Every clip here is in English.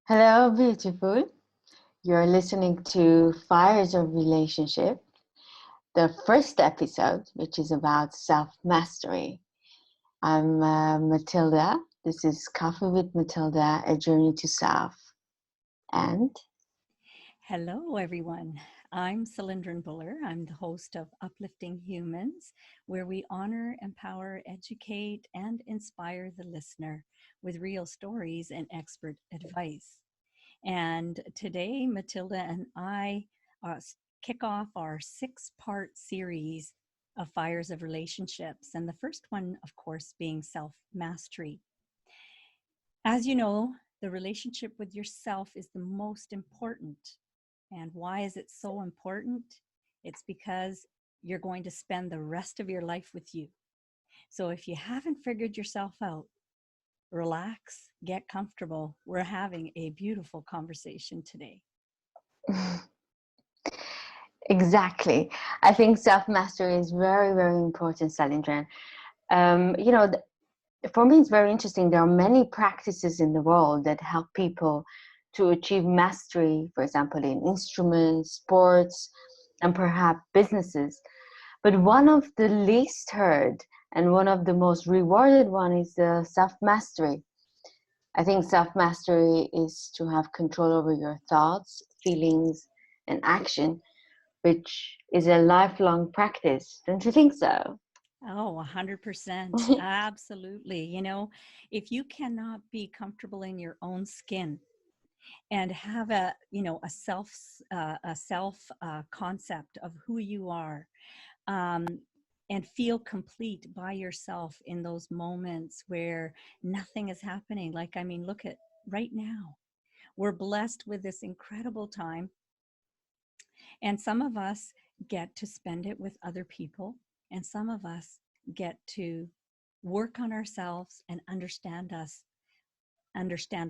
Hello, beautiful. You're listening to Fires of Relationship, the first episode, which is about self mastery. I'm Matilda. This is Coffee with Matilda, a journey to self. And Hello, everyone. I'm Cylindrin Buller. I'm the host of Uplifting Humans, where we honor, empower, educate, and inspire the listener with real stories and expert advice. And today, Matilda and I kick off our 6-part series of Fires of Relationships. And the first one, of course, being self mastery. As you know, the relationship with yourself is the most important. And why is it so important? It's because you're going to spend the rest of your life with you. So if you haven't figured yourself out, relax, get comfortable. We're having a beautiful conversation today. exactly, I think self mastery is very, very important, Salindran. You know, for me, it's very interesting. There are many practices in the world that help people to achieve mastery, for example, in instruments, sports, and perhaps businesses. But one of the least heard and one of the most rewarded one is self-mastery. I think self-mastery is to have control over your thoughts, feelings, and action, which is a lifelong practice. Don't you think so? Oh, 100%. Absolutely. If you cannot be comfortable in your own skin and have a self concept of who you are, um, and feel complete by yourself in those moments where nothing is happening. Like, I mean, look at right now. We're blessed with this incredible time, and some of us get to spend it with other people, and some of us get to work on ourselves and understand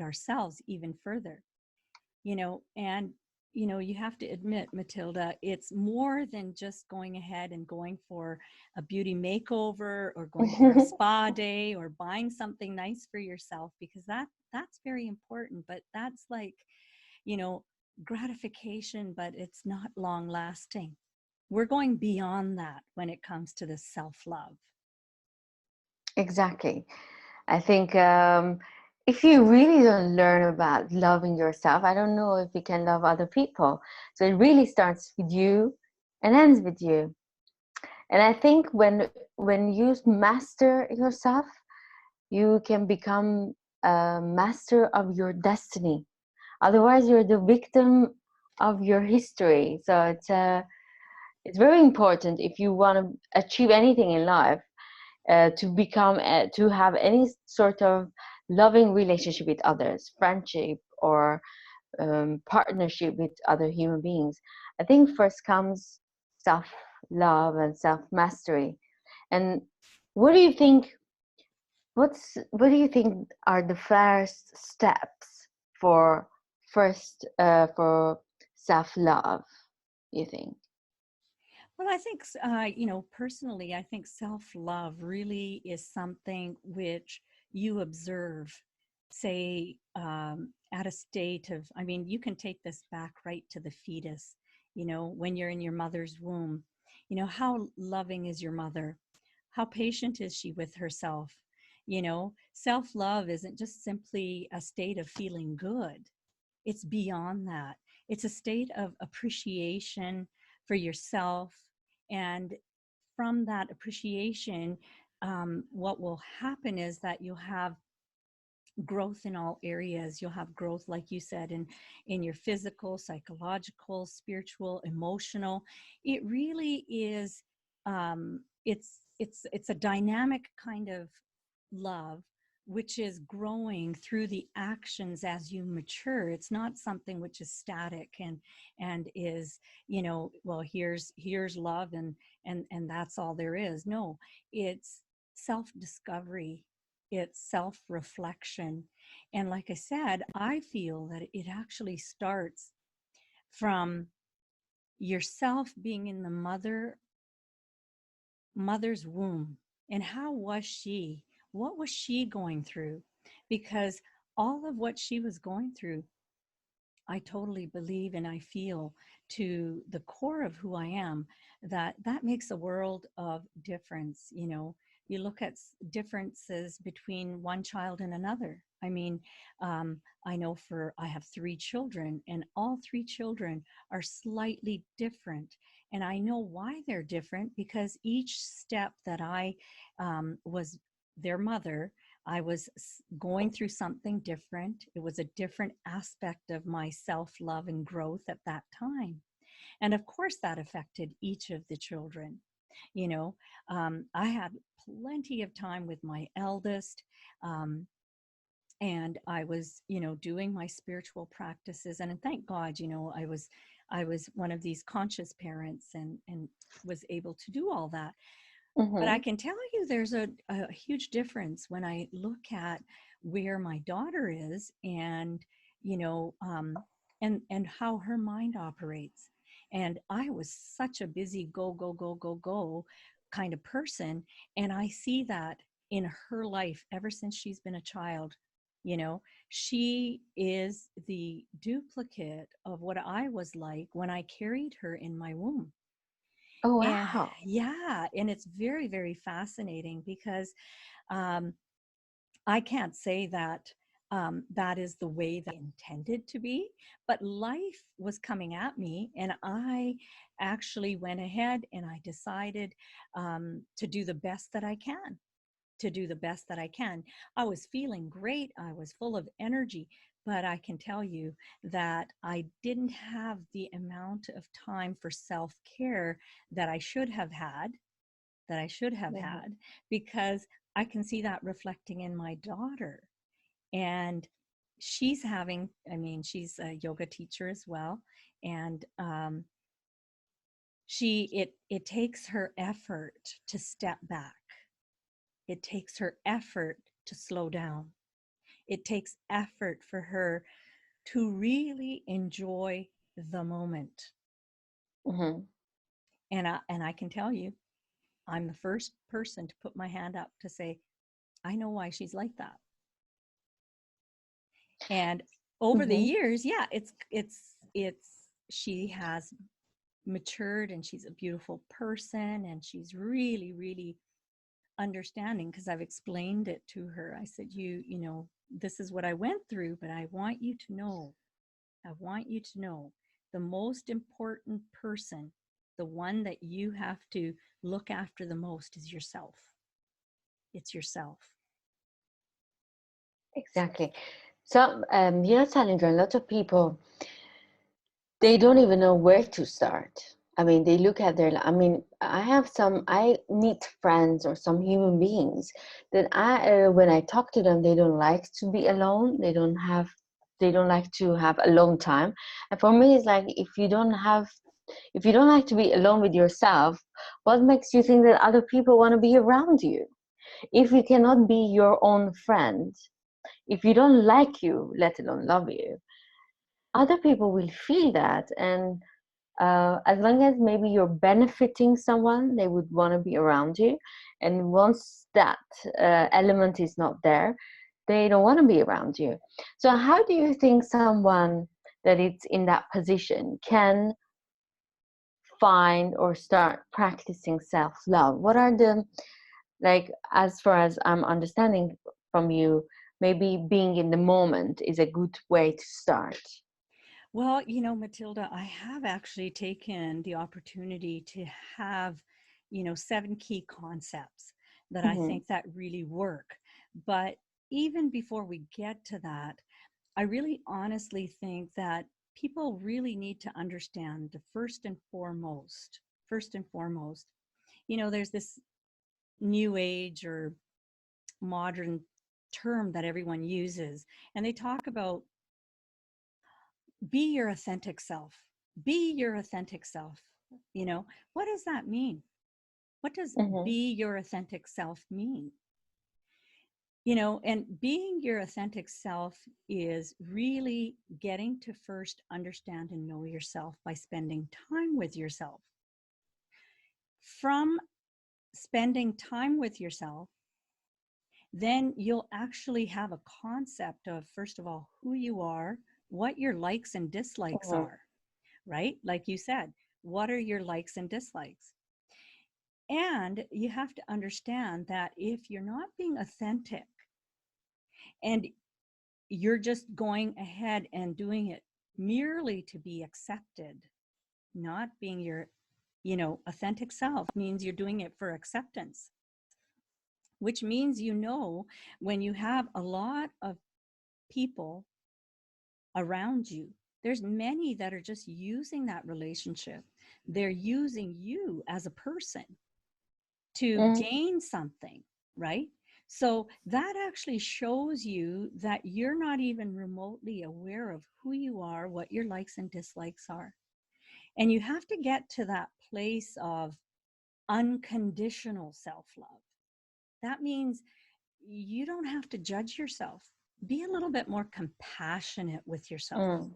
ourselves even further. And you have to admit, Matilda, it's more than just going ahead and going for a beauty makeover or going for a spa day or buying something nice for yourself, because that's very important, but that's like, you know gratification, but it's not long lasting. We're going beyond that when it comes to the self love. Exactly. I think if you really don't learn about loving yourself, I don't know if you can love other people. So it really starts with you and ends with you. And I think when you master yourself, you can become a master of your destiny. Otherwise, you're the victim of your history. So it's very important if you want to achieve anything in life, to have any sort of loving relationship with others, friendship or partnership with other human beings. I think first comes self love and self mastery. And what do you think? What do you think are the first steps for for self love? You think? Well, I think, personally, I think self love really is something which you observe, say, at a state of, I mean, you can take this back right to the fetus, when you're in your mother's womb. How loving is your mother? How patient is she with herself? Self love isn't just simply a state of feeling good, it's beyond that. It's a state of appreciation for yourself. And from that appreciation, what will happen is that you'll have growth in all areas. You'll have growth, like you said, in your physical, psychological, spiritual, emotional. It really is. It's a dynamic kind of love, which is growing through the actions as you mature. It's not something which is static and is, well, here's love, and that's all there is. No, it's self discovery, it's self reflection. And like I said, I feel that it actually starts from yourself being in the mother's womb. And how was she? What was she going through? Because all of what she was going through I totally believe and I feel to the core of who I am that that makes a world of difference. You know, you look at differences between one child and another. I mean, I know I have three children, and all three children are slightly different. And I know why they're different because each step that I was their mother, I was going through something different. It was a different aspect of my self love and growth at that time. And of course, that affected each of the children. You know, I had plenty of time with my eldest. Um, and I was, you know, doing my spiritual practices. And thank God, you know, I was one of these conscious parents and was able to do all that. But I Mm-hmm. can tell you there's a huge difference when I look at where my daughter is and, you know, and how her mind operates. And I was such a busy go, go, go, go, go kind of person. And I see that in her life ever since she's been a child. You know, she is the duplicate of what I was like when I carried her in my womb. Oh, And wow. yeah, and it's very, very fascinating because um, I can't say that that is the way that I intended to be, but life was coming at me, and I actually went ahead and I decided to do the best that I can. To do the best that I can. I was feeling great. I was full of energy, but I can tell you that I didn't have the amount of time for self care that I should have had, that I should have Mm-hmm. had, because I can see that reflecting in my daughter. And she's having, I mean, she's a yoga teacher as well. And it takes her effort to step back. It takes her effort to slow down. It takes effort for her to really enjoy the moment. Mm-hmm. And I can tell you, I'm the first person to put my hand up to say, I know why she's like that. And over the Mm-hmm. years, yeah, it's she has matured and she's a beautiful person and she's really, really understanding because I've explained it to her. I said, you know, this is what I went through, but I want you to know, I want you to know the most important person, the one that you have to look after the most is yourself. It's yourself. Exactly. So, you know, Salinger, a lot of people, they don't even know where to start. I mean, they look at their, I mean, I meet friends or some human beings that when I talk to them, they don't like to be alone. They don't like to have alone time. And for me, it's like, if you don't like to be alone with yourself, what makes you think that other people want to be around you? If you cannot be your own friend, if you don't like you, let alone love you, other people will feel that. And as long as maybe you're benefiting someone, they would want to be around you. And once that element is not there, they don't want to be around you. So how do you think someone that is in that position can find or start practicing self-love? What are the, like, as far as I'm understanding from you, maybe being in the moment is a good way to start. Well, you know, Matilda, I have actually taken the opportunity to have, you know, 7 key concepts that I Mm-hmm. think that really work. But even before we get to that, I really honestly think that people really need to understand the first and foremost, you know, there's this new age or modern term that everyone uses, and they talk about be your authentic self. Be your authentic self. You know, what does that mean? What does Mm-hmm. be your authentic self mean? You know, and being your authentic self is really getting to first understand and know yourself by spending time with yourself. From spending time with yourself, then you'll actually have a concept of, first of all, who you are, what your likes and dislikes Mhm. are, right? Like you said, what are your likes and dislikes? And you have to understand that if you're not being authentic and you're just going ahead and doing it merely to be accepted, not being your, authentic self, means you're doing it for acceptance, which means, when you have a lot of people around you, there's many that are just using that relationship. They're using you as a person to Mhm. gain something, right? So that actually shows you that you're not even remotely aware of who you are, what your likes and dislikes are. And you have to get to that place of unconditional self love. That means you don't have to judge yourself. Be a little bit more compassionate with yourself, Mm.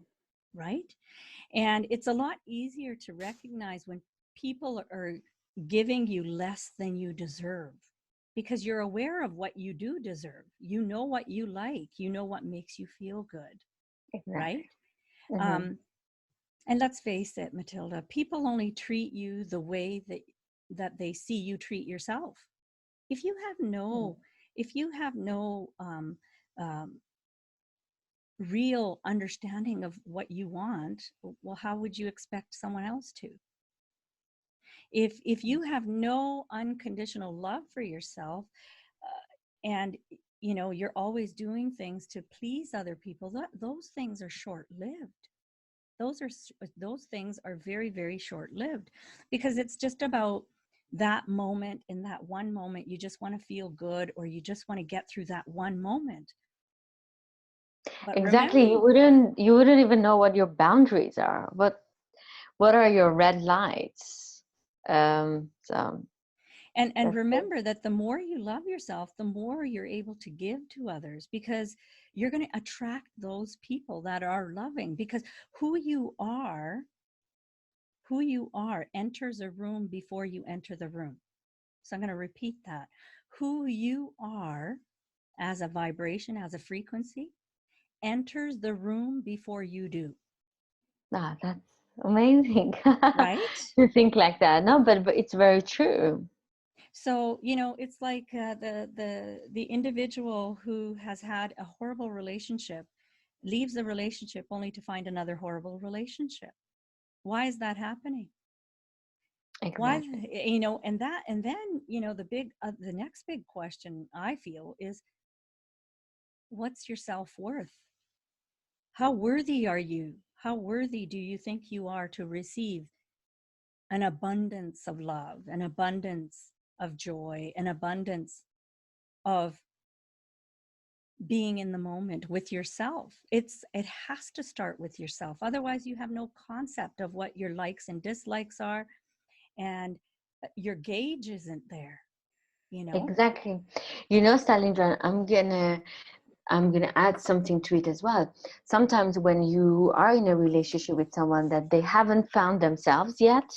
right? And it's a lot easier to recognize when people are giving you less than you deserve, because you're aware of what you do deserve. You know what you like, you know what makes you feel good, right? Exactly. Hmm. Um, and let's face it, Matilda, people only treat you the way that they see you treat yourself. If you have no, if you have no um, real understanding of what you want, well, how would you expect someone else to? If you have no unconditional love for yourself, and you're always doing things to please other people, those things are short lived. Those things are very, very short lived, because it's just about that moment. In that one moment, you just want to feel good, or you just want to get through that one moment. But remember, Exactly. You wouldn't even know what your boundaries are. What are your red lights? So and that's it. remember that the more you love yourself, the more you're able to give to others, because you're going to attract those people that are loving. Because who you are, enters a room before you enter the room. So I'm going to repeat that. Who you are as a vibration, as a frequency, enters the room before you do, Ah, that's amazing right? to think like that. No, but it's very true. So, it's like the individual who has had a horrible relationship leaves the relationship only to find another horrible relationship. Why is that happening? Why, Exactly. and then, the next big question I feel is, what's your self-worth? How worthy are you? How worthy do you think you are to receive an abundance of love, an abundance of joy, an abundance of being in the moment with yourself? It has to start with yourself. Otherwise, you have no concept of what your likes and dislikes are, and your gauge isn't there, you know? Exactly. Stalindra, I'm gonna add something to it as well. Sometimes when you are in a relationship with someone that they haven't found themselves yet,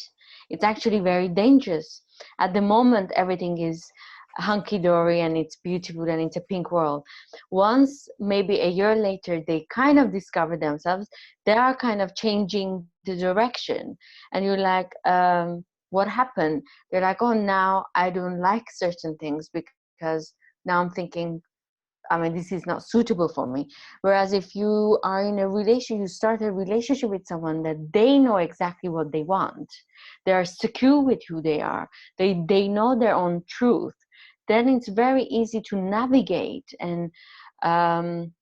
it's actually very dangerous. At the moment, everything is hunky dory and it's beautiful and it's a pink world. Once, maybe a year later, they kind of discover themselves, they are kind of changing the direction. And you're like, what happened? They're like, oh, now I don't like certain things because now I'm thinking, I mean, this is not suitable for me. Whereas if you are in a relation, you start a relationship with someone that they know exactly what they want. They are secure with who they are. They know their own truth. Then it's very easy to navigate and um,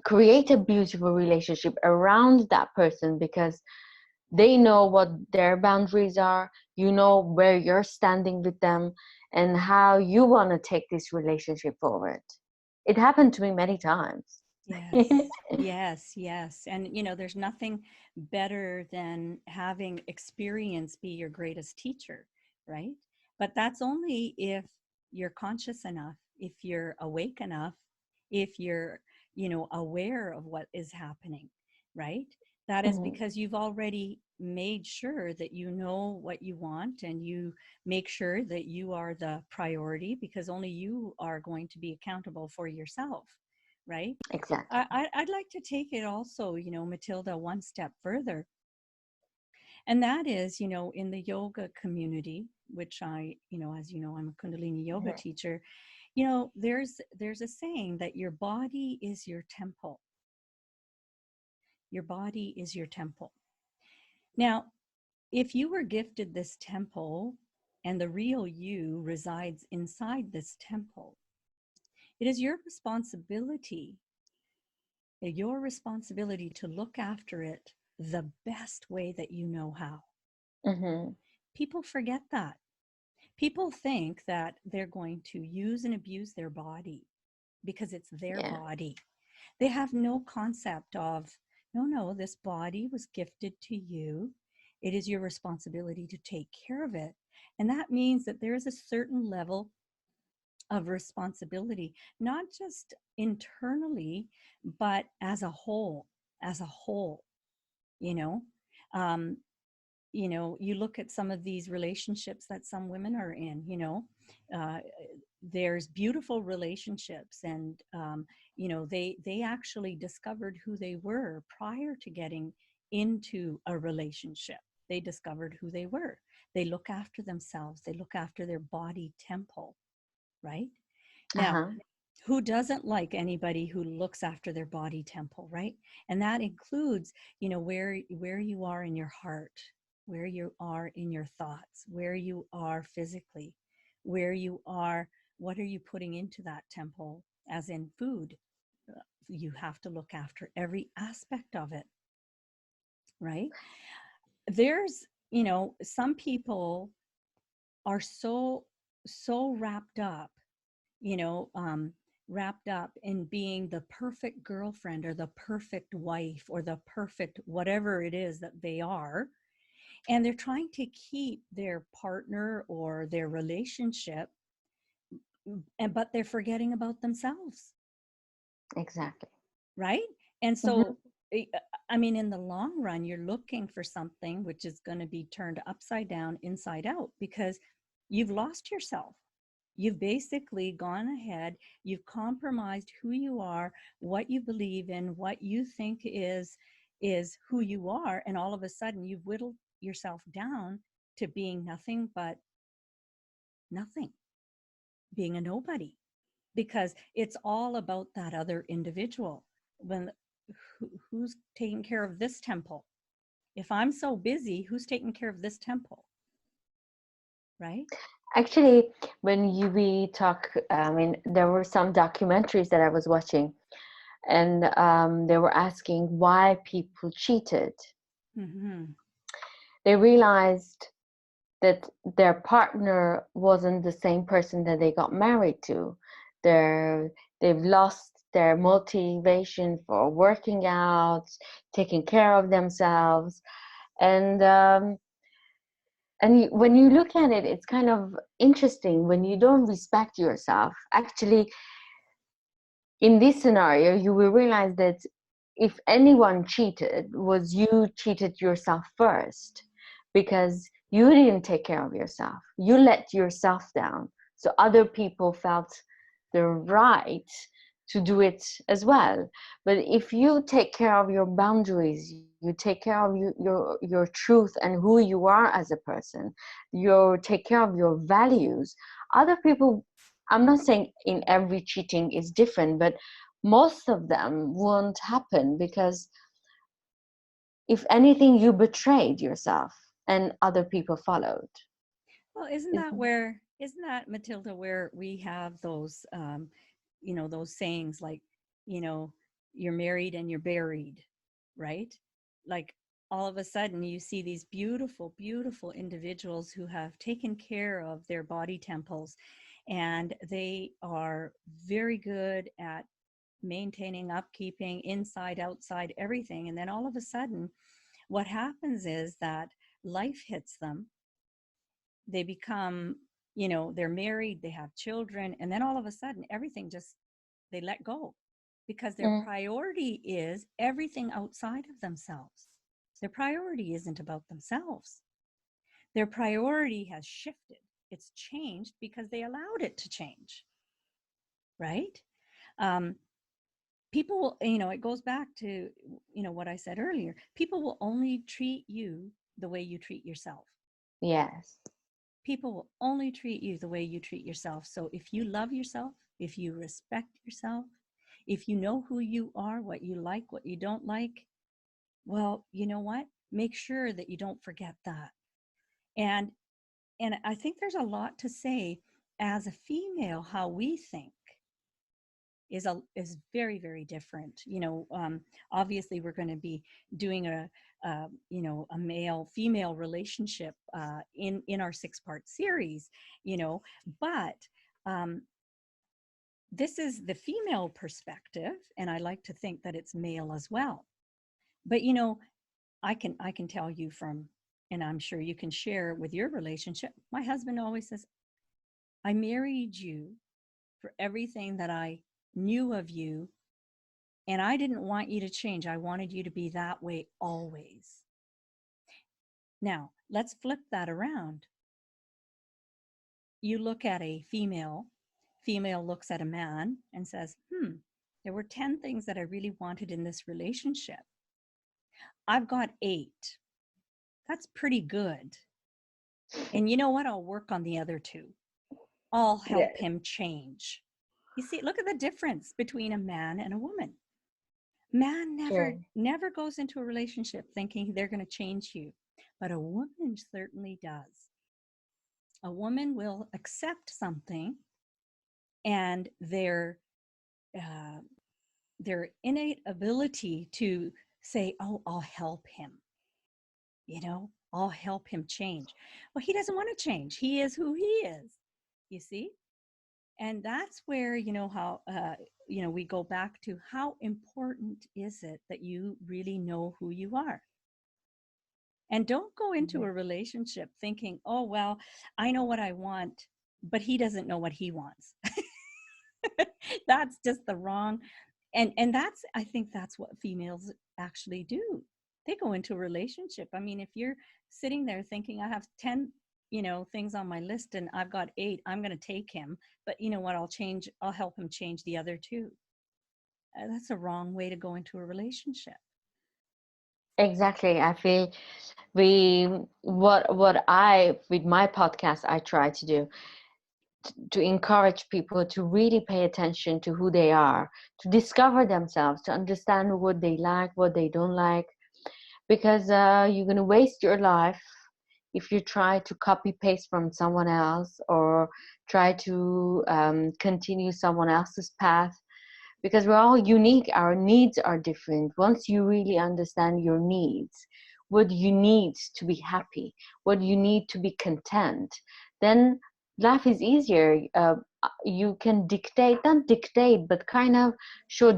create a beautiful relationship around that person because they know what their boundaries are. You know where you're standing with them and how you want to take this relationship forward. It happened to me many times. Yes, yes, yes. And there's nothing better than having experience be your greatest teacher, right? But that's only if you're conscious enough, if you're awake enough, if you're, aware of what is happening, right? That is Mhm. because you've already made sure that you know what you want, and you make sure that you are the priority, because only you are going to be accountable for yourself, right? Exactly. I'd like to take it also, Matilda, one step further. And that is, in the yoga community, which as you know, I'm a Kundalini yoga Mhm. teacher. There's a saying that your body is your temple. Your body is your temple. Now, if you were gifted this temple and the real you resides inside this temple, it is your responsibility to look after it the best way that you know how. Mhm. People forget that. People think that they're going to use and abuse their body because it's their Yeah. body. They have no concept of, no, no, this body was gifted to you. It is your responsibility to take care of it. And that means that there is a certain level of responsibility, not just internally, but as a whole, you know. Um, you look at some of these relationships that some women are in, uh, there's beautiful relationships, and they actually discovered who they were prior to getting into a relationship. They discovered who they were. They look after themselves, they look after their body temple, right? Now, Uh-huh. who doesn't like anybody who looks after their body temple, right? And that includes, where you are in your heart, where you are in your thoughts, where you are physically, where you are, what are you putting into that temple, as in food. You have to look after every aspect of it, right? There's, some people are so you know, um, wrapped up in being the perfect girlfriend or the perfect wife or the perfect whatever it is that they are. And they're trying to keep their partner or their relationship, but they're forgetting about themselves, Exactly. right? And Mhm. so, eh, I mean, in the long run, you're looking for something which is going to be turned upside down, inside out, because you've lost yourself. You've basically gone ahead, you've compromised who you are, what you believe in, what you think is who you are, and all of a sudden you've whittled yourself down to being nothing but nothing, being a nobody, because it's all about that other individual. When who's taking care of this temple? If I'm so busy, who's taking care of this temple, right? Actually, when we talk, I mean, there were some documentaries that I was watching, and they were asking why people cheated. Mm-hmm. They realized that their partner wasn't the same person that they got married to. They're, they've lost their motivation for working out, taking care of themselves, and when you look at it, it's kind of interesting. When you don't respect yourself, actually, in this scenario, you will realize that if anyone cheated, was you cheated yourself first, because you didn't take care of yourself. You let yourself down. So other people felt the right to do it as well. But if you take care of your boundaries, you take care of your truth and who you are as a person, you take care of your values, other people, I'm not saying in every cheating is different, but most of them won't happen, because if anything, you betrayed yourself and other people followed. Well, isn't that, Matilda, where we have those, those sayings like, you know, you're married and you're buried, right? Like, all of a sudden you see these beautiful, beautiful individuals who have taken care of their body temples, and they are very good at maintaining, upkeeping, inside, outside, everything. And then all of a sudden, what happens is that life hits them. They become, they're married, they have children, and then all of a sudden everything just, they let go, because their Mm, priority is everything outside of themselves. Their priority isn't about themselves. Their priority has shifted. It's changed because they allowed it to change, right? um, People will, it goes back to, what I said earlier. People will only treat you the way you treat yourself. Yes. People will only treat you the way you treat yourself. So if you love yourself, if you respect yourself, if you know who you are, what you like, what you don't like, well, you know what? Make sure that you don't forget that. And and I think there's a lot to say as a female. How we think is very, very different. Obviously we're going to be doing a male female relationship in our 6-part series, but um, this is the female perspective, and I like to think that it's male as well. But I can tell you from, and I'm sure you can share with your relationship. My husband always says, I married you for everything that I knew of you, and I didn't want you to change. I wanted you to be that way always. Now, let's flip that around. You look at a female looks at a man and says, there were 10 things that I really wanted in this relationship. I've got 8. That's pretty good. And you know what? I'll work on the other 2. I'll help Yes. him change. You see, look at the difference between a man and a woman. Man never True. never goes into a relationship thinking they're going to change you, but a woman certainly does. A woman will accept something, and uh, their innate ability to say, "Oh, I'll help him," I'll help him change. Well, he doesn't want to change. He is who he is. You see. And that's where, how, we go back to how important is it that you really know who you are? And don't go into Yeah. a relationship thinking, oh, well, I know what I want, but he doesn't know what he wants. That's just the wrong. And that's, I think that's what females actually do. They go into a relationship. I mean, if you're sitting there thinking, I have 10, things on my list and I've got 8, I'm going to take him. But you know what? I'll help him change the other 2. That's a wrong way to go into a relationship. Exactly. I feel we what I with my podcast I try to do to encourage people to really pay attention to who they are, to discover themselves, to understand what they like, what they don't like, because you're going to waste your life if you try to copy paste from someone else or try to continue someone else's path, because we're all unique. Our needs are different. Once you really understand your needs, what you need to be happy, what you need to be content, then life is easier. You can dictate, not dictate, but kind of show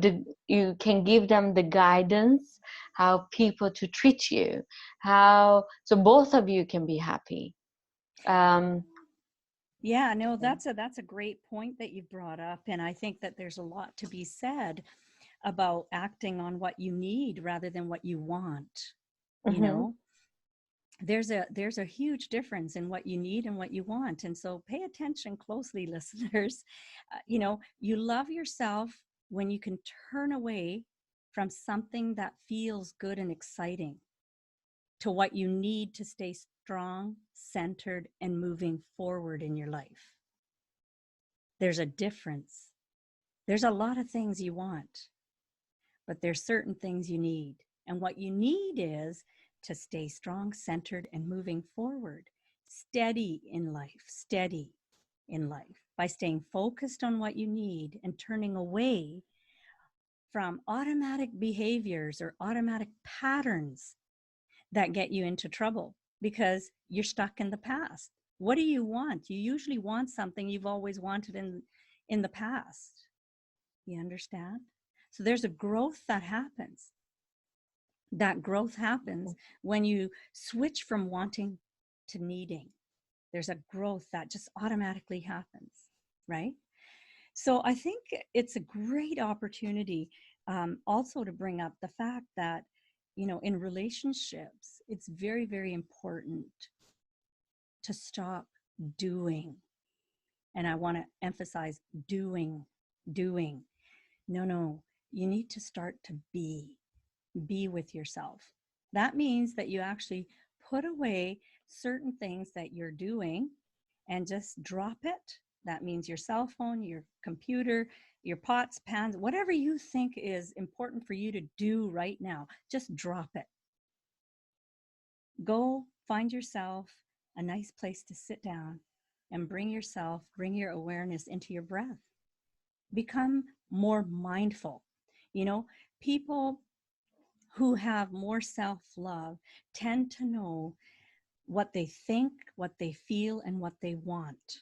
you can give them the guidance, how people to treat you, how, so both of you can be happy. Um, Yeah, no, that's a great point that you brought up. And I think that there's a lot to be said about acting on what you need rather than what you want. You mhm. know, there's a huge difference in what you need and what you want. And so pay attention closely, listeners. You love yourself when you can turn away from something that feels good and exciting to what you need to stay strong, centered, and moving forward in your life. There's a difference. There's a lot of things you want, but there's certain things you need. And what you need is to stay strong, centered, and moving forward, steady in life by staying focused on what you need and turning away from automatic behaviors or automatic patterns that get you into trouble because you're stuck in the past. What do you want? You usually want something you've always wanted in the past. You understand? So there's a growth that happens. That growth happens when you switch from wanting to needing. There's a growth that just automatically happens, right? So I think it's a great opportunity also to bring up the fact that, in relationships, it's very, very important to stop doing. And I want to emphasize doing. No, no. you need to start to be with yourself. That means that you actually put away certain things that you're doing and just drop it. That means your cell phone, your computer, your pots, pans, whatever you think is important for you to do right now, just drop it. Go find yourself a nice place to sit down and bring your awareness into your breath. Become more mindful. You know, people who have more self love tend to know what they think, what they feel, and what they want.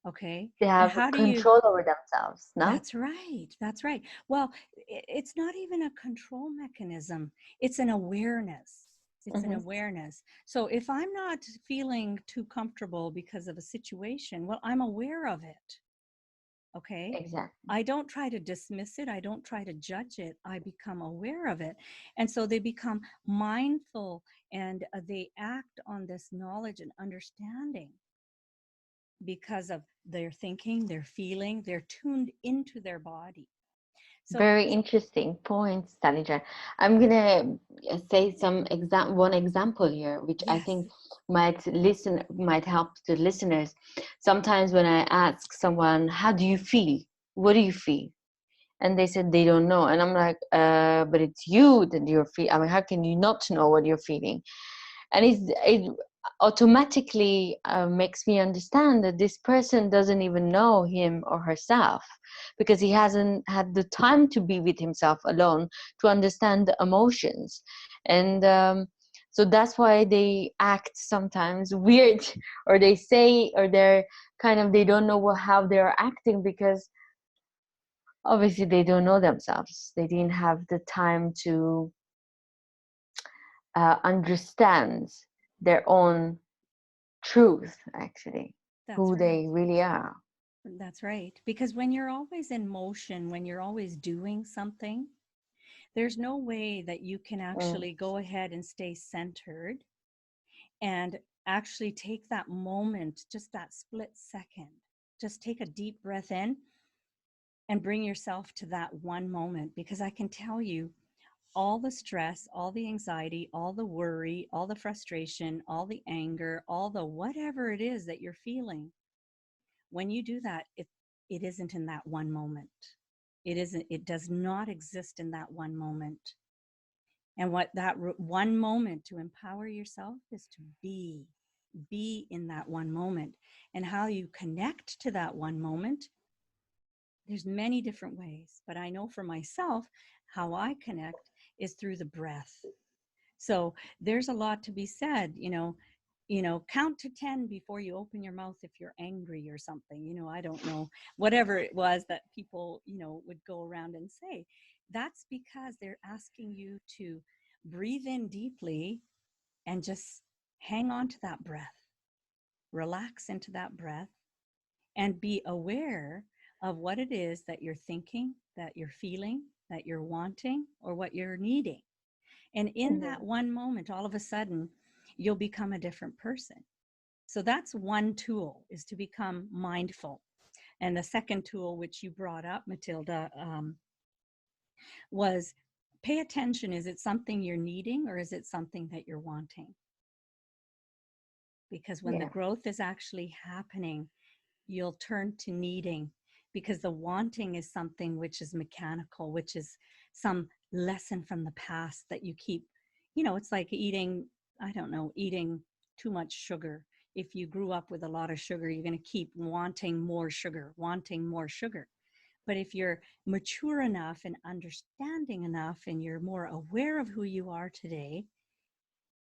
Okay. They And have how do you? control over themselves, no? That's right. That's right. Well, it's not even a control mechanism, it's an awareness. It's an Hmm. awareness. So if I'm not feeling too comfortable because of a situation, well, I'm aware of it. Okay. Exactly. I don't try to dismiss it. I don't try to judge it. I become aware of it. And so they become mindful and they act on this knowledge and understanding because of their thinking, their feeling, they're tuned into their body. So, Very interesting points, Salijan. I'm gonna say one example here, which I yes, think might help the listeners. Sometimes when I ask someone, "How do you feel? What do you feel?" and they said they don't know, and I'm like, "But it's you that you're feeling. I mean, how can you not know what you're feeling?" And it automatically makes me understand that this person doesn't even know him or herself, because he hasn't had the time to be with himself alone to understand the emotions. And so that's why they act sometimes weird, or they say, or they're kind of, they don't know how they're acting, because obviously they don't know themselves. They didn't have the time to understand their own truth, actually, that's who right. they really are. That's right. Because when you're always in motion, when you're always doing something, there's no way that you can Mm. actually go ahead and stay centered and actually take that moment, just that split second. Just take a deep breath in and bring yourself to that one moment. Because I can tell you, all the stress, all the anxiety, all the worry, all the frustration, all the anger, all the whatever it is that you're feeling, when you do that, it isn't in that one moment. It does not exist in that one moment. And what that one moment to empower yourself is to be in that one moment. And how you connect to that one moment, there's many different ways, but I know for myself, how I connect is through the breath. So there's a lot to be said, count to 10 before you open your mouth if you're angry or something. I don't know, whatever it was that people, would go around and say. That's because they're asking you to breathe in deeply and just hang on to that breath, relax into that breath, and be aware of what it is that you're thinking, that you're feeling, that you're wanting, or what you're needing. And in Mhm. that one moment, all of a sudden, you'll become a different person. So that's one tool, is to become mindful. And the second tool, which you brought up, Matilda, was pay attention. Is it something you're needing, or is it something that you're wanting? Because when the Yeah. growth is actually happening, you'll turn to needing, because the wanting is something which is mechanical, which is some lesson from the past that you keep. It's like eating, I don't know, eating too much sugar. If you grew up with a lot of sugar, you're going to keep wanting more sugar, wanting more sugar. But if you're mature enough and understanding enough and you're more aware of who you are today,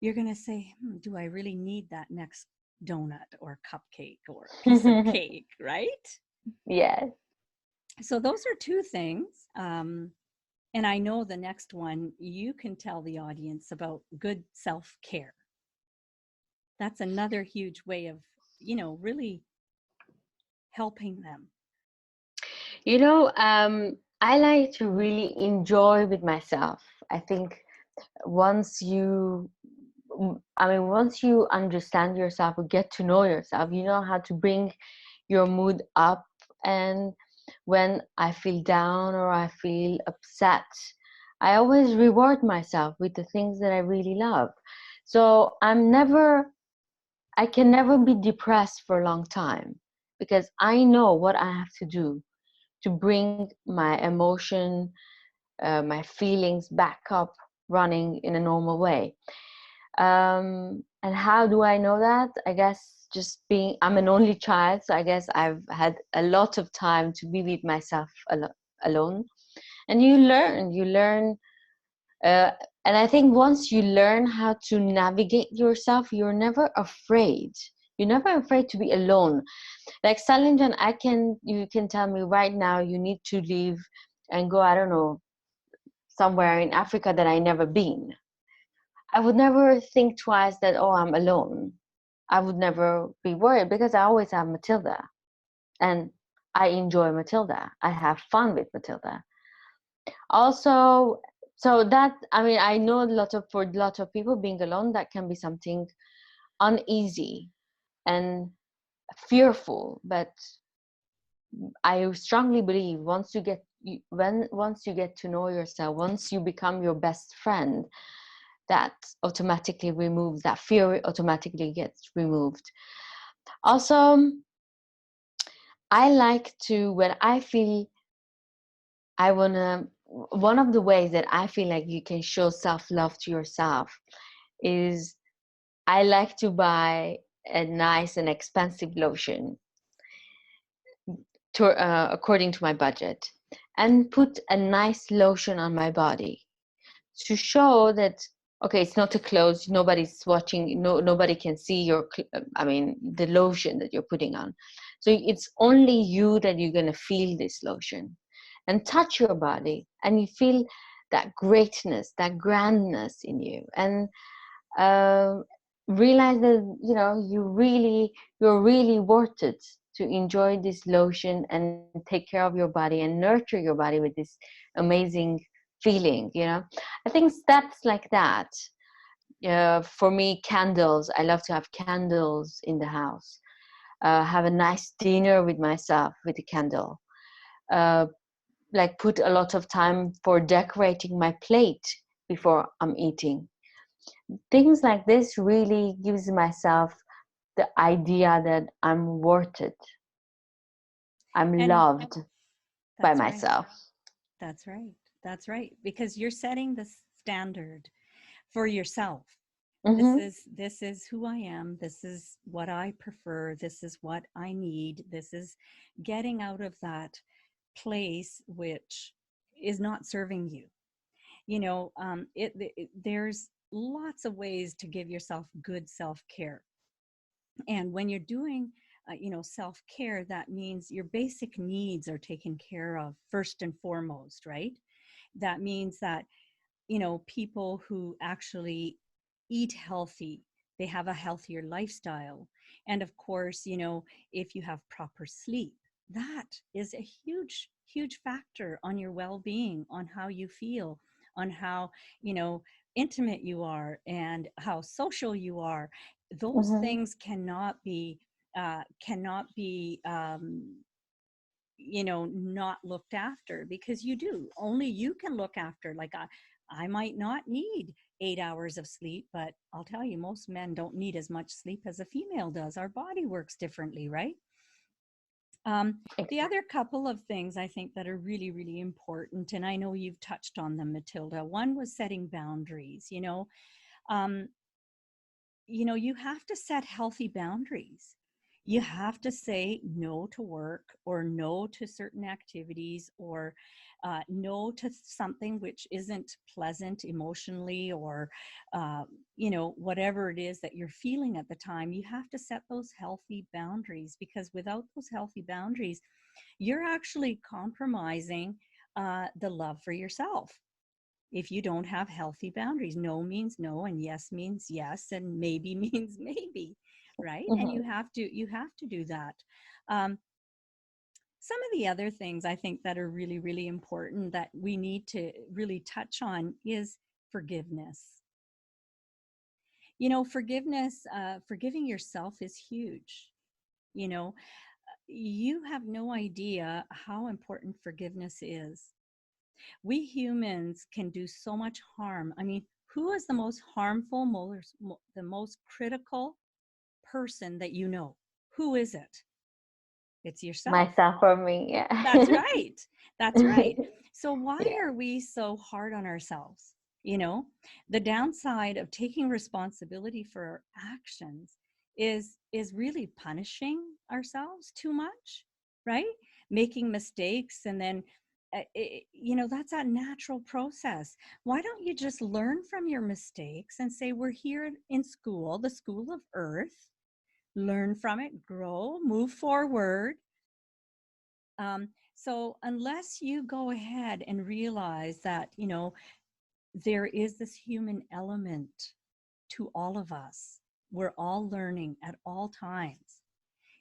you're going to say, do I really need that next donut or cupcake or piece of cake, right? Yes. So those are two things. And I know the next one, you can tell the audience about good self-care. That's another huge way of, really helping them. I like to really enjoy with myself. I think once you, once you understand yourself or get to know yourself, you know how to bring your mood up. And when I feel down or I feel upset, I always reward myself with the things that I really love. So I can never be depressed for a long time because I know what I have to do to bring my emotion, my feelings back up running in a normal way. And how do I know that? I guess just being, I'm an only child, so I guess I've had a lot of time to be with myself alone. And you learn, uh, and I think once you learn how to navigate yourself, you're never afraid. You're never afraid to be alone. Like Salinjan, you can tell me right now you need to leave and go, I don't know, somewhere in Africa that I never been. I would never think twice that, oh, I'm alone. I would never be worried because I always have Matilda and I enjoy Matilda. I have fun with Matilda. Also, so that, I mean, I know for a lot of people being alone, that can be something uneasy and fearful. But I strongly believe once you get to know yourself, once you become your best friend, that automatically removes that fear, automatically gets removed. Also, I like to, when I feel I want to, one of the ways that I feel like you can show self-love to yourself is I like to buy a nice and expensive lotion according to my budget, and put a nice lotion on my body to show that, okay, it's not a clothes, nobody's watching, nobody can see I mean, the lotion that you're putting on. So it's only you that you're going to feel this lotion, and touch your body, and you feel that greatness, that grandness in you, and uh, realize that you're really worth it to enjoy this lotion and take care of your body and nurture your body with this amazing feeling. I think steps like that. For me, candles, I love to have candles in the house. Have a nice dinner with myself with a candle. uh, like put a lot of time for decorating my plate before I'm eating. Things like this really gives myself the idea that I'm worth it. I'm And loved by that's right. myself. That's right. That's right. Because you're setting the standard for yourself. Mm-hmm. This is who I am. This is what I prefer. This is what I need. This is getting out of that place which is not serving you. There's lots of ways to give yourself good self-care. And when you're doing self-care, that means your basic needs are taken care of first and foremost, right? That means that people who actually eat healthy, they have a healthier lifestyle. And of course, if you have proper sleep, that is a huge, huge factor on your well-being, on how you feel, on how, intimate you are and how social you are. Those Mm-hmm. things cannot be not looked after, because you do, only you can look after. Like I might not need 8 hours of sleep, but I'll tell you, most men don't need as much sleep as a female does. Our body works differently, right? um, the other couple of things I think that are really, really important, and I know you've touched on them, Matilda. One was setting boundaries. Um, you have to set healthy boundaries. You have to say no to work, or no to certain activities, or no to something which isn't pleasant emotionally, or whatever it is that you're feeling at the time. You have to set those healthy boundaries, because without those healthy boundaries, you're actually compromising the love for yourself. If you don't have healthy boundaries, no means no, and yes means yes, and maybe means maybe, right? And Mm-hmm. you have to do that. um, some of the other things I think that are really, really important that we need to really touch on is forgiveness. Forgiveness, forgiving yourself is huge. you know you have no idea how important forgiveness is. We humans can do so much harm. I mean, who is the most harmful, the most critical person that you know? Who is it? It's yourself. Myself or me, yeah. That's right. That's right. So why Yeah. are we so hard on ourselves? You know, the downside of taking responsibility for our actions is really punishing ourselves too much, right? Making mistakes and then you know, that's a natural process. Why don't you just learn from your mistakes and say, we're here in school, the school of earth, learn from it, grow, move forward. So unless you go ahead and realize that, you know, there is this human element to all of us, we're all learning at all times.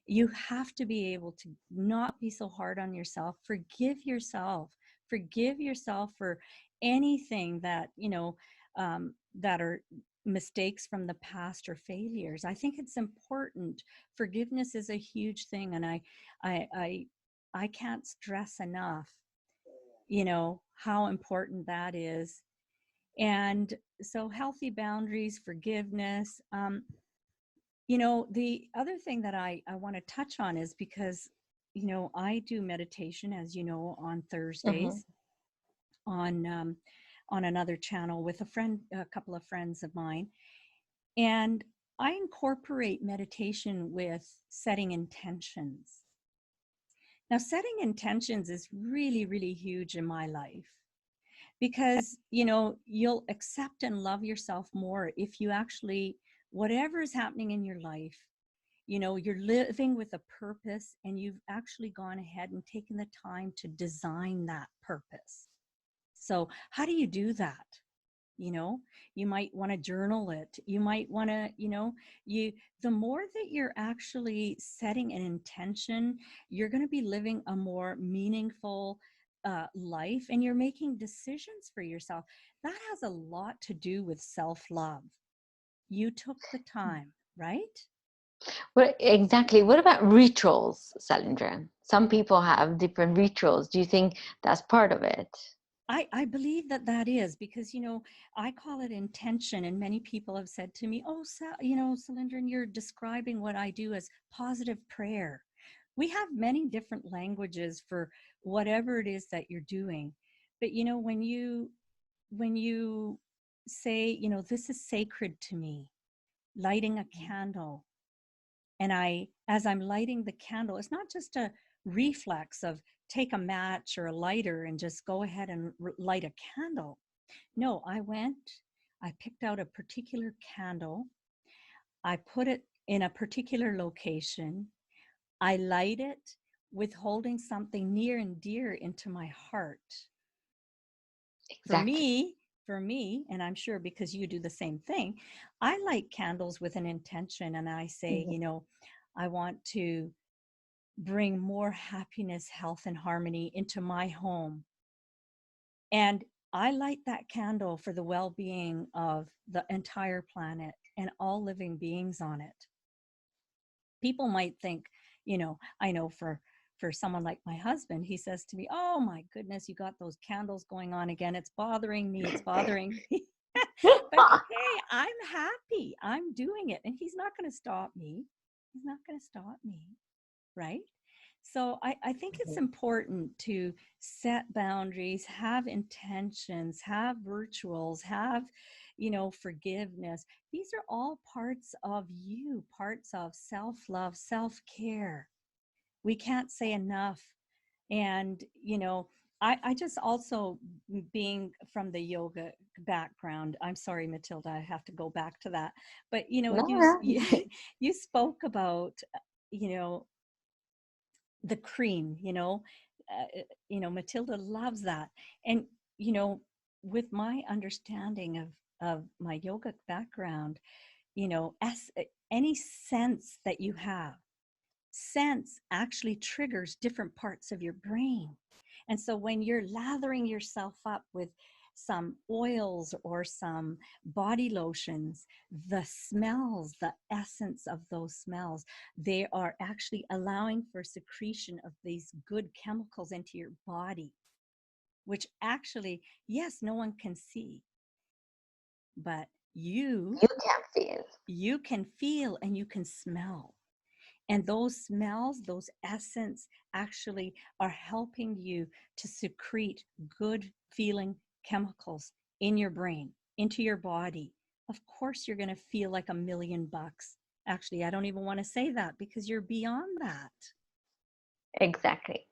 You have to be able to not be so hard on yourself. Forgive yourself. Forgive yourself for anything that, you know, that are mistakes from the past or failures. I think it's important. Forgiveness is a huge thing. And I, I, I can't stress enough, you know, how important that is. And so healthy boundaries, forgiveness, you know, the other thing that I want to touch on is because, you know, I do meditation, as you know, on Hmm. Thursdays on another channel with a couple of friends of mine. And I incorporate meditation with setting intentions. Now, setting intentions is really, really huge in my life because, you know, you'll accept and love yourself more if you actually, whatever is happening in your life, you know, you're living with a purpose and you've actually gone ahead and taken the time to design that purpose. So how do you do that? You know, you might want to journal it. You might want to, you know, the more that you're actually setting an intention, you're going to be living a more meaningful life, and you're making decisions for yourself. That has a lot to do with self-love. You took the time, right? Well, exactly. What about rituals, Salindra? Some people have different rituals. Do you think that's part of it? I believe that that is because, you know, I call it intention. And many people have said to me, oh, you know, Cylindrin, you're describing what I do as positive prayer. We have many different languages for whatever it is that you're doing. But, you know, when you say, you know, this is sacred to me, lighting a candle, and as I'm lighting the candle, it's not just a reflex of take a match or a lighter and just go ahead and light a candle. No, I picked out a particular candle, I put it in a particular location, I light it with holding something near and dear into my heart. For Exactly. me, for me, and I'm sure because you do the same thing, I light candles with an intention and I say, Mhm. you know, I want to bring more happiness, health, and harmony into my home. And I light that candle for the well being of the entire planet and all living beings on it. People might think, you know, I know for someone like my husband, he says to me, oh my goodness, you got those candles going on again. It's bothering me. It's bothering me. But hey, I'm happy. I'm doing it. And he's not going to stop me. He's not going to stop me. Right? So I think it's Mhm. important to set boundaries, have intentions, have rituals, have, you know, forgiveness. These are all parts of you, parts of self-love, self-care. We can't say enough. And, you know, I just also, being from the yoga background, I'm sorry, Matilda, I have to go back to that. But, you know, No, you, no. you spoke about, you know, the cream, you know, Matilda loves that. And, you know, with my understanding of my yoga background, you know, any sense that you have, sense actually triggers different parts of your brain. And so when you're lathering yourself up with some oils or some body lotions, the smells, the essence of those smells, they are actually allowing for secretion of these good chemicals into your body, which actually, yes, no one can see, but you You can feel. you can feel and you can smell. And those smells, those essence actually are helping you to secrete good feeling chemicals in your brain, into your body. Of course, you're going to feel like $1,000,000. Actually, I don't even want to say that because you're beyond that. Exactly.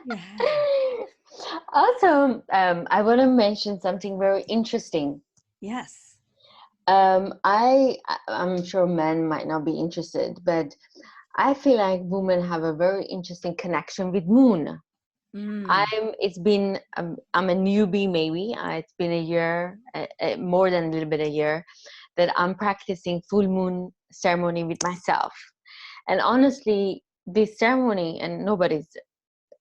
Yeah. Also, I want to mention something very interesting. Yes. I'm sure men might not be interested, but I feel like women have a very interesting connection with moon. Mm. I'm a newbie maybe. It's been a year, more than a little bit a year, that I'm practicing full moon ceremony with myself. And honestly, this ceremony, and nobody's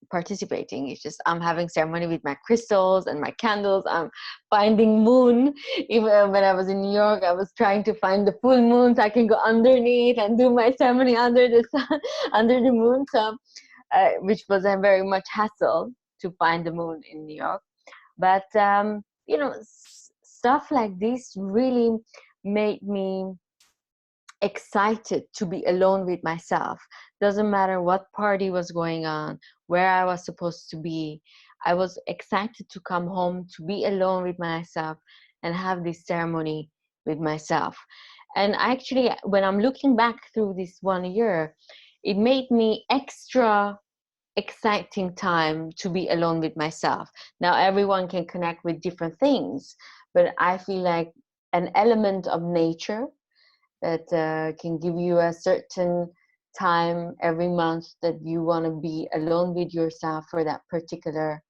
participating. It's just I'm having ceremony with my crystals and my candles. I'm finding moon. Even when I was in New York, I was trying to find the full moon so I can go underneath and do my ceremony under the sun, under the moon. So, which was a very much hassle to find the moon in New York. But stuff like this really made me excited to be alone with myself. Doesn't matter what party was going on, where I was supposed to be. I was excited to come home, to be alone with myself and have this ceremony with myself. And actually, when I'm looking back through this 1 year, it made me extra exciting time to be alone with myself. Now, everyone can connect with different things, but I feel like an element of nature that can give you a certain time every month that you want to be alone with yourself for that particular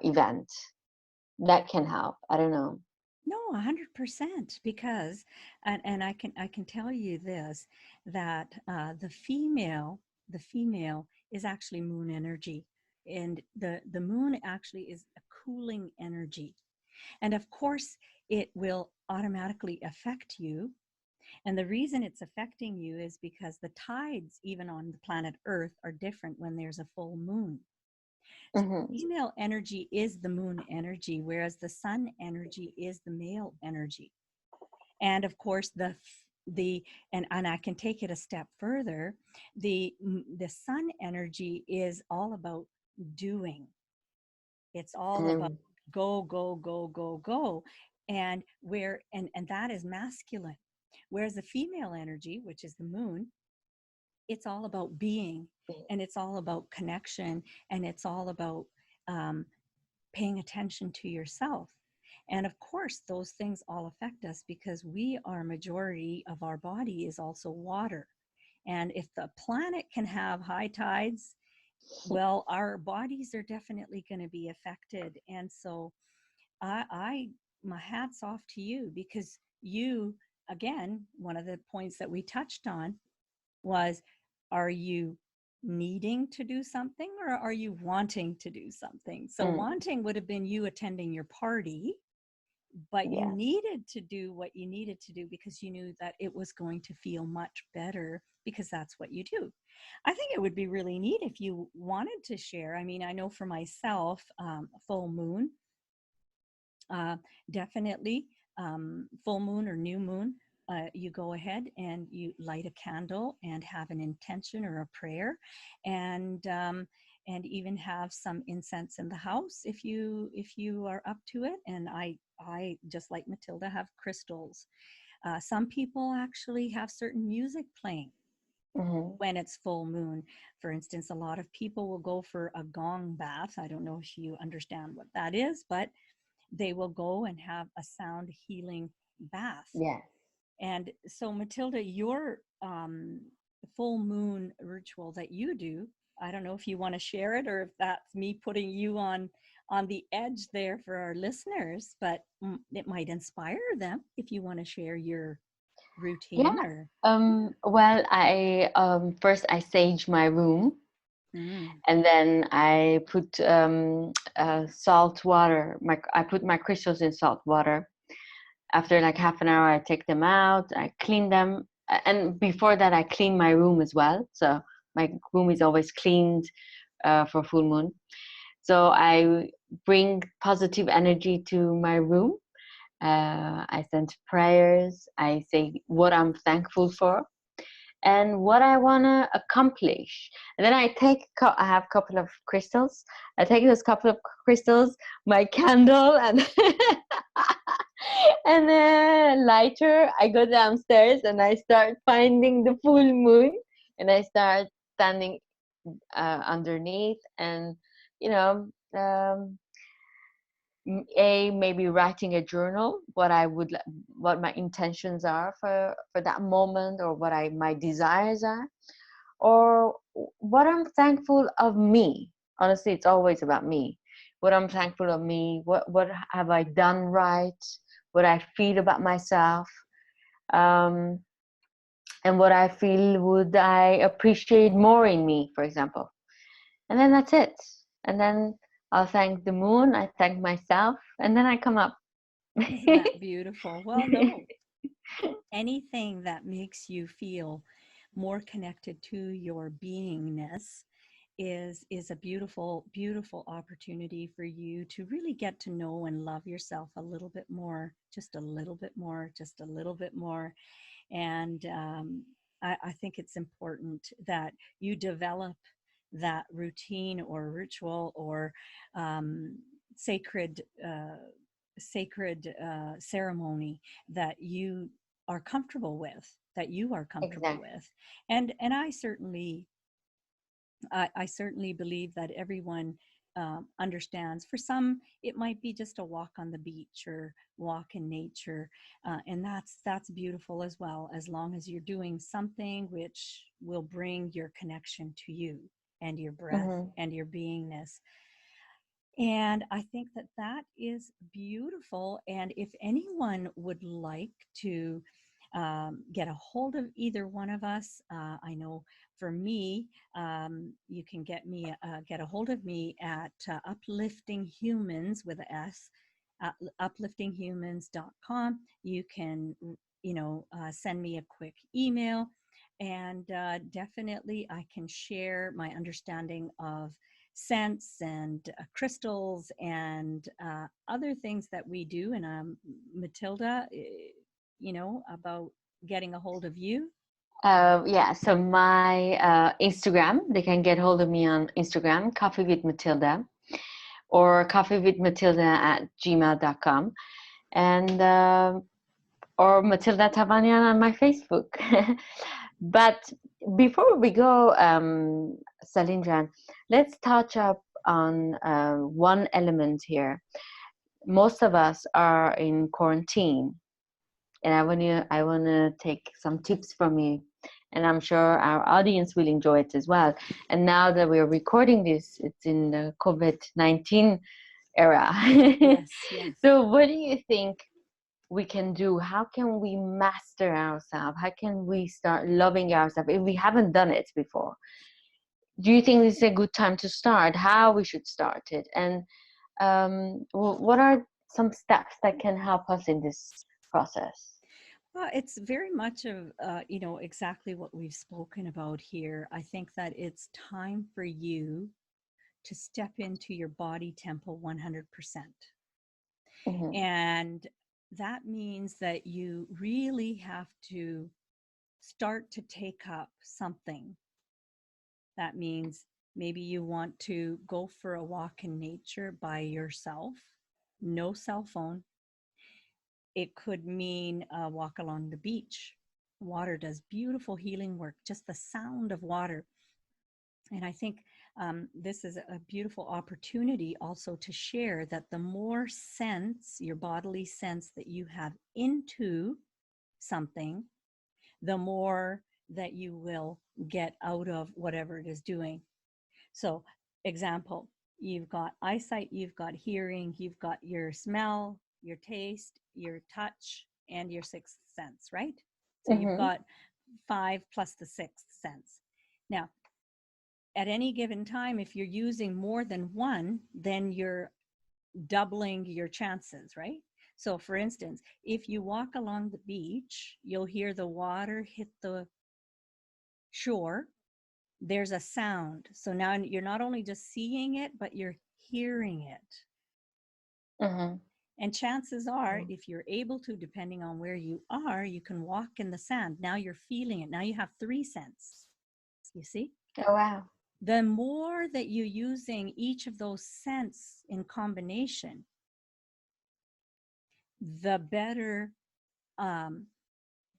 event. That can help. I don't know. No, 100%, because and I can tell you this, that the female is actually moon energy, and the moon actually is a cooling energy. And of course, it will automatically affect you. And the reason it's affecting you is because the tides, even on the planet Earth, are different when there's a full moon. So Mm-hmm. female energy is the moon energy, whereas the sun energy is the male energy. And of course, the and I can take it a step further. The sun energy is all about doing. It's all about Mm-hmm. go, go, go, go, go. And that is masculine. Whereas the female energy, which is the moon, it's all about being, and it's all about connection, and it's all about um, paying attention to yourself. And of course, those things all affect us because we are majority of our body is also water. And if the planet can have high tides, well, our bodies are definitely going to be affected. And so I my hat's off to you, because you, again, one of the points that we touched on was, are you needing to do something or are you wanting to do something? So Mm. wanting would have been you attending your party, but you Yeah. needed to do what you needed to do because you knew that it was going to feel much better, because that's what you do. I think it would be really neat if you wanted to share. I mean, I know for myself, full moon, uh, definitely, full moon or new moon, you go ahead and you light a candle and have an intention or a prayer, and and even have some incense in the house if you are up to it. And I just like Matilda have crystals. Some people actually have certain music playing Mm-hmm. when it's full moon. For instance, a lot of people will go for a gong bath. I don't know if you understand what that is, but they will go and have a sound healing bath. Yeah. And so, Matilda, your full moon ritual that you do, I don't know if you want to share it or if that's me putting you on the edge there for our listeners, but it might inspire them if you want to share your Yeah. routine or. Well, I first I sage my room. Mm. And then I put salt water. I put my crystals in salt water. After like half an hour, I take them out. I clean them, and before that, I clean my room as well. So my room is always cleaned for full moon. So I bring positive energy to my room. I send prayers. I say what I'm thankful for and what I want to accomplish. And then I have a couple of crystals. I take those couple of crystals, my candle, and and a lighter. I go downstairs and I start finding the full moon, and I start standing underneath, and you know. Maybe writing a journal what my intentions are for that moment, or my desires are, or what I'm thankful of me. Honestly, it's always about me. What I'm thankful of me, what have I done right, what I feel about myself, um, and what I feel would I appreciate more in me, for example. And then that's it. And then I'll thank the moon, I thank myself, and then I come up. Isn't that beautiful? Well, no, anything that makes you feel more connected to your beingness is a beautiful opportunity for you to really get to know and love yourself a little bit more, just a little bit more, just a little bit more. And I think it's important that you develop that routine or ritual or um, sacred ceremony that you are comfortable with, that you are comfortable Exactly. with. And I certainly believe that everyone understands. For some, it might be just a walk on the beach or walk in nature, and that's beautiful as well, as long as you're doing something which will bring your connection to you and your breath Hmm. and your beingness. And I think that that is beautiful. And if anyone would like to get a hold of either one of us, I know for me, you can get a hold of me at Uplifting Humans with a S, upliftinghumans.com. You can, send me a quick email, and definitely I can share my understanding of scents and crystals and other things that we do. And Matilda, about getting a hold of you. Yeah, so my Instagram, they can get hold of me on Instagram, Coffee with Matilda, or coffeewithmatilda@gmail.com, and or Matilda Tavanian on my Facebook. But before we go, Salindran, let's touch up on one element here. Most of us are in quarantine, and I want to take some tips from you, and I'm sure our audience will enjoy it as well. And now that we're recording this, it's in the COVID-19 era. Yes, yes. So what do you think we can do? How can we master ourselves? How can we start loving ourselves if we haven't done it before? Do you think this is a good time to start? How we should start it? And what are some steps that can help us in this process? Well, it's very much of, exactly what we've spoken about here. I think that it's time for you to step into your body temple 100%. Hmm. And that means that you really have to start to take up something. That means maybe you want to go for a walk in nature by yourself, no cell phone. It could mean a walk along the beach. Water does beautiful healing work, just the sound of water. And I think this is a beautiful opportunity also to share that the more sense, your bodily sense that you have into something, the more that you will get out of whatever it is doing. So, example, you've got eyesight, you've got hearing, you've got your smell, your taste, your touch, and your sixth sense, right? So you've Hmm. got five plus the sixth sense. Now, at any given time, if you're using more than one, then you're doubling your chances, right? So for instance, if you walk along the beach, you'll hear the water hit the shore. There's a sound. So now you're not only just seeing it, but you're hearing it. Mm-hmm. And chances are, Mm-hmm. if you're able to, depending on where you are, you can walk in the sand. Now you're feeling it. Now you have three scents. You see? Oh, wow. The more that you're using each of those scents in combination, the better um,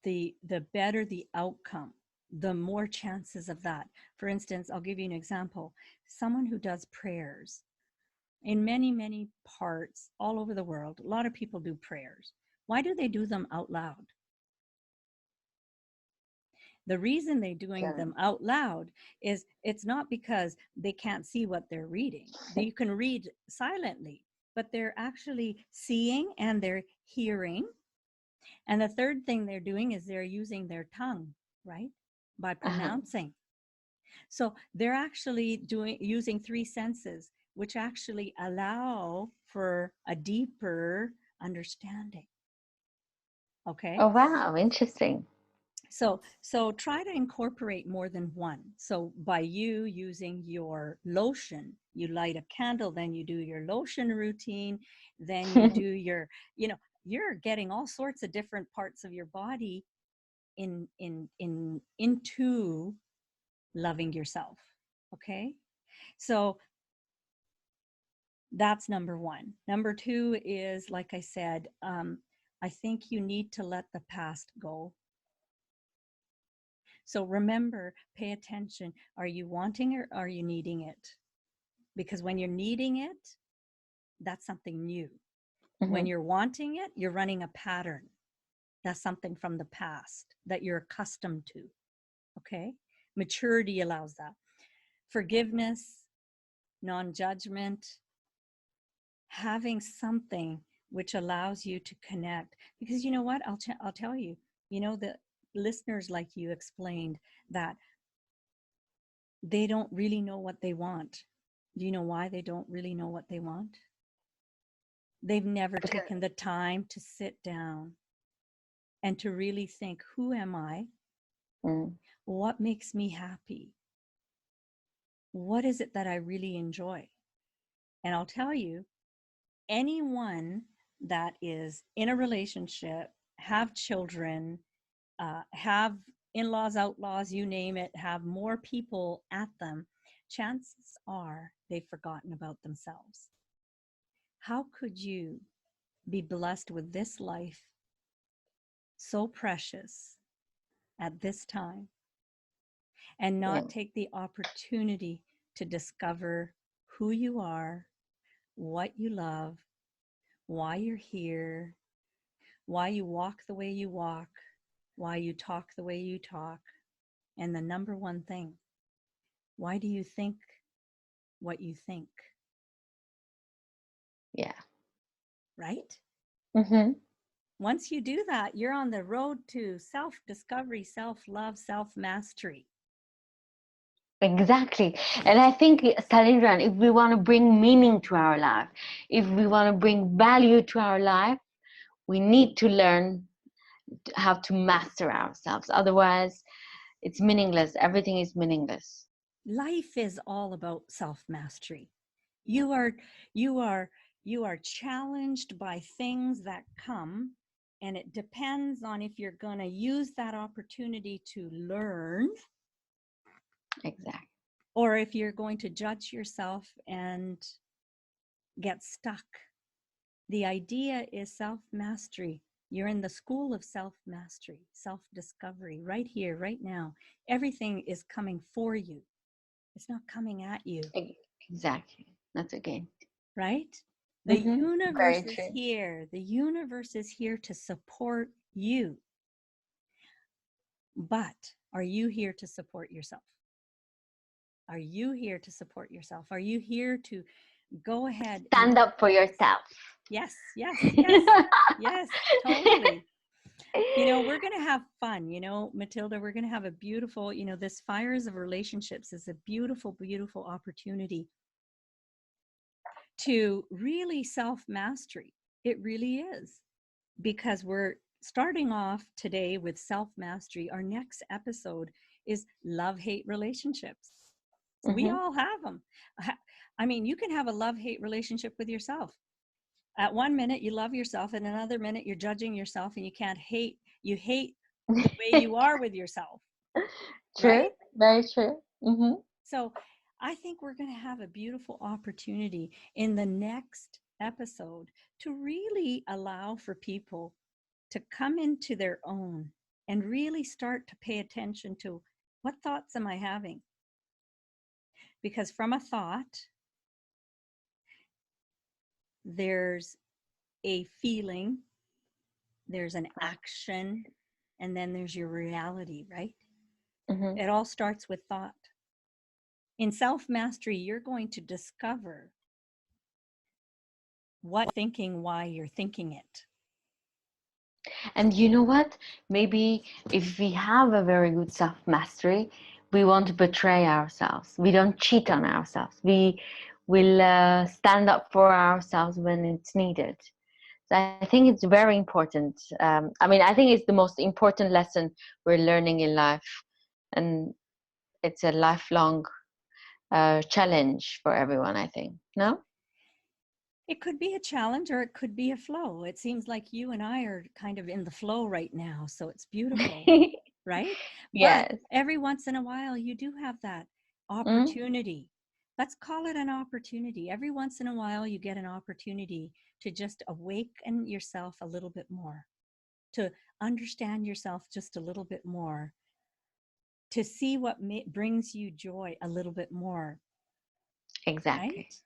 the better the outcome, the more chances of that. For instance, I'll give you an example. Someone who does prayers in many parts all over the world, a lot of people do prayers. Why do they do them out loud? The reason they're doing Yeah. them out loud is it's not because they can't see what they're reading. You can read silently, but they're actually seeing and they're hearing. And the third thing they're doing is they're using their tongue, right? By Uh-huh. pronouncing. So they're actually using three senses, which actually allow for a deeper understanding. Okay. Oh, wow. Interesting. So try to incorporate more than one. So by you using your lotion, you light a candle, then you do your lotion routine, then you do your, you're getting all sorts of different parts of your body into loving yourself. Okay? So that's number one. Number two is, like I said, I think you need to let the past go. So remember, pay attention. Are you wanting it or are you needing it? Because when you're needing it, that's something new. When Mm-hmm. you're wanting it, you're running a pattern. That's something from the past that you're accustomed to. Okay? Maturity allows that. Forgiveness, non-judgment, having something which allows you to connect. Because you know what? I'll tell you, the listeners like you explained that they don't really know what they want. Do you know why they don't really know what they want? They've never Because, taken the time to sit down and to really think, who am I? mm, What makes me happy? What is it that I really enjoy? And I'll tell you, anyone that is in a relationship, have children, have in-laws, outlaws, you name it, have more people at them, chances are they've forgotten about themselves. How could you be blessed with this life, so precious at this time, and yeah, not take the opportunity to discover who you are, what you love, why you're here, why you walk the way you walk, why you talk the way you talk, and the number one thing, why do you think what you think, yeah. right? Mm-hmm. Once you do that, you're on the road to self-discovery, self-love, self-mastery. Exactly. And I think, Salindran, if we want to bring meaning to our life, if we want to bring value to our life, we need to learn how to master ourselves. Otherwise, it's meaningless. Everything is meaningless. Life is all about self-mastery. You are you are you are challenged by things that come, and it depends on if you're going to use that opportunity to learn Exactly. or if you're going to judge yourself and get stuck. The idea is self-mastery. You're in the school of self-mastery, self-discovery, right here, right now. Everything is coming for you. It's not coming at you, Exactly. That's again. right? The Mm-hmm. universe Very is true. here. The universe is here to support you. But are you here to support yourself? Are you here to support yourself? Are you here to go ahead and Stand up for yourself. yes, yes, yes, yes, totally. We're going to have fun, Matilda. We're going to have a beautiful, this Fires of Relationships is a beautiful, beautiful opportunity to really self mastery. It really is, because we're starting off today with self mastery. Our next episode is love hate relationships. We Mm-hmm. all have them. I mean, you can have a love hate relationship with yourself. At one minute you love yourself, and another minute you're judging yourself, and you hate the way you are with yourself, True, right? very true. Mm-hmm. So I think we're going to have a beautiful opportunity in the next episode to really allow for people to come into their own and really start to pay attention to, what thoughts am I having? Because from a thought, there's a feeling, there's an action, and then there's your reality, right? Mm-hmm. It all starts with thought. In self mastery, you're going to discover what thinking, why you're thinking it. And you know what? Maybe if we have a very good self mastery, we won't betray ourselves. We don't cheat on ourselves. We will stand up for ourselves when it's needed. So I think it's very important. I mean, I think it's the most important lesson we're learning in life, and it's a lifelong challenge for everyone, I think. No? It could be a challenge or it could be a flow. It seems like you and I are kind of in the flow right now. So it's beautiful, right? But Yes. every once in a while, you do have that Mm? opportunity. Let's call it an opportunity. Every once in a while, you get an opportunity to just awaken yourself a little bit more, to understand yourself just a little bit more, to see what brings you joy a little bit more, Exactly. right?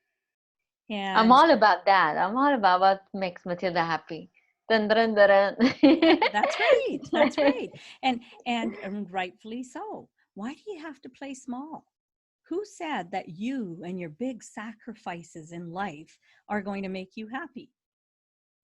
I'm And all about that. I'm all about what makes Matilda happy. Dun, dun, dun, dun. that's right. That's right. And rightfully so. Why do you have to play small? Who said that you and your big sacrifices in life are going to make you happy?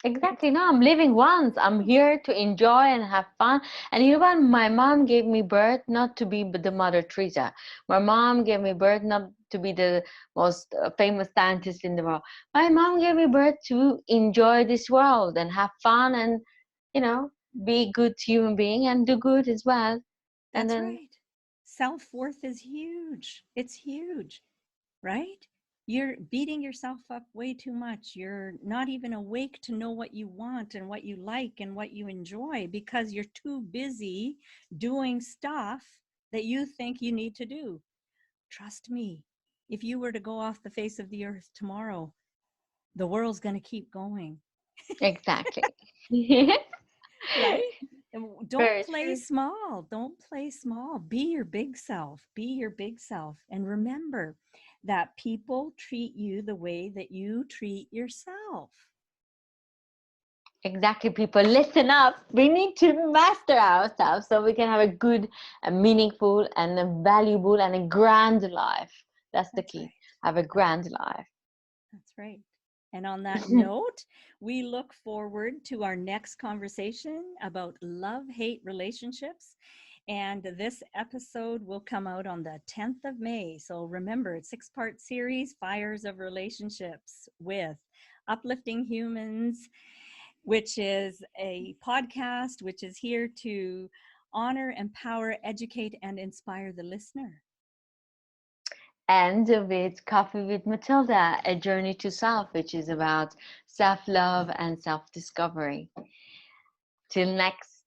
Exactly. No, I'm living once. I'm here to enjoy and have fun. And you know what? My mom gave me birth not to be the Mother Teresa. My mom gave me birth not to be the most famous scientist in the world. My mom gave me birth to enjoy this world and have fun and, you know, be good human being and do good as well. And That's then, right. Self-worth is huge. It's huge, right? You're beating yourself up way too much. You're not even awake to know what you want and what you like and what you enjoy, because you're too busy doing stuff that you think you need to do. Trust me, if you were to go off the face of the earth tomorrow, the world's going to keep going, exactly. right? Don't Very play true. small. Don't play small. Be your big self. Be your big self. And remember that people treat you the way that you treat yourself. Exactly, people, listen up. We need to master ourselves so we can have a good, a meaningful, and a valuable and a grand life. That's the That's key. right. Have a grand life. That's right. And on that note, we look forward to our next conversation about love hate relationships. And this episode will come out on the 10th of May. So remember, it's 6-part series, Fires of Relationships, with Uplifting Humans, which is a podcast which is here to honor, empower, educate, and inspire the listener. And with Coffee with Matilda, a journey to self, which is about self love and self discovery. Till next.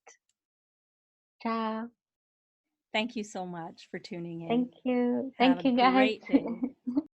Ciao. Thank you so much for tuning in. Thank you. Have a Thank you, guys. great day.